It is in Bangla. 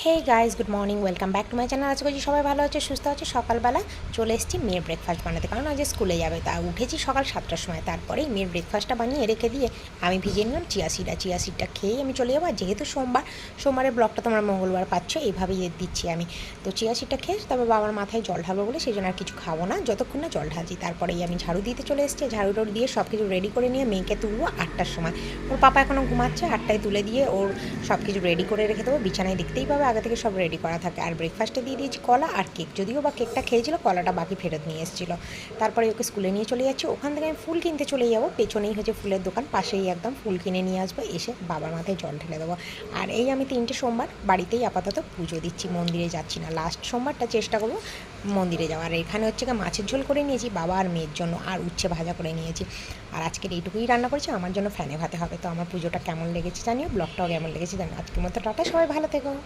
Hey guys, good morning, welcome back to my channel. আজকে করছি সবাই ভালো আছে, সুস্থ আছে। সকালবেলা চলে এসেছি মেয়ের ব্রেকফাস্ট বানাতে, কারণ আজ স্কুলে যাবে। তা উঠেছি সকাল 7টার সময়, তারপরেই মেয়ের ব্রেকফাস্টটা বানিয়ে রেখে দিয়ে আমি ভিজিয়ে নিলাম চিয়া সিডটা খেয়েই আমি চলে যাবো। আর যেহেতু সোমবারের ব্লগটা তোমরা মঙ্গলবার পাচ্ছ, এইভাবেই দিচ্ছি আমি। তো চিয়া সিডটা খেয়ে তবে বাবার মাথায় জল ঢালবো বলে সেই জন্য আর কিছু খাবো না যতক্ষণ না জল ঢালছি। তারপরেই আমি ঝাড়ু দিতে চলে এসেছি। ঝাড়ু টাড়ু দিয়ে সব কিছু রেডি করে নিয়ে মেয়েকে তুলবো 8টার সময়। ওর পাপা এখনও ঘুমাচ্ছে, 8টায় তুলে দিয়ে ওর সব কিছু রেডি করে রেখে দেবো। বিছানায় দেখতেই পাবে আগে থেকে সব রেডি করা থাকে। আর ব্রেকফাস্টে দিয়ে দিয়েছি কলা আর কেক, যদিও বা কেকটা খেয়েছিল, কলাটা বাকি ফেরত নিয়ে এসেছিলো। তারপরে ওকে স্কুলে নিয়ে চলে যাচ্ছি। ওখান থেকে আমি ফুল কিনতে চলে যাবো, পেছনেই হচ্ছে ফুলের দোকান, পাশেই একদম। ফুল কিনে নিয়ে আসবো, এসে বাবার মাথায় জল ঢেলে দেবো। আর এই আমি 3টে সোমবার বাড়িতেই আপাতত পুজো দিচ্ছি, মন্দিরে যাচ্ছি না। লাস্ট সোমবারটা চেষ্টা করবো মন্দিরে যাওয়ার। আর এখানে হচ্ছে মাছের ঝোল করে নিয়েছি বাবা আর মেয়ের জন্য, আর উচ্ছে ভাজা করে নিয়েছি। আর আজকের এইটুকুই রান্না করেছি, আমার জন্য ফ্যানে ভাতে হবে। তো আমার পুজোটা কেমন লেগেছে জানিও, ব্লগটাও কেমন লেগেছে জানিও। আজকের মতো টাটা, সবাই ভালো থেকো।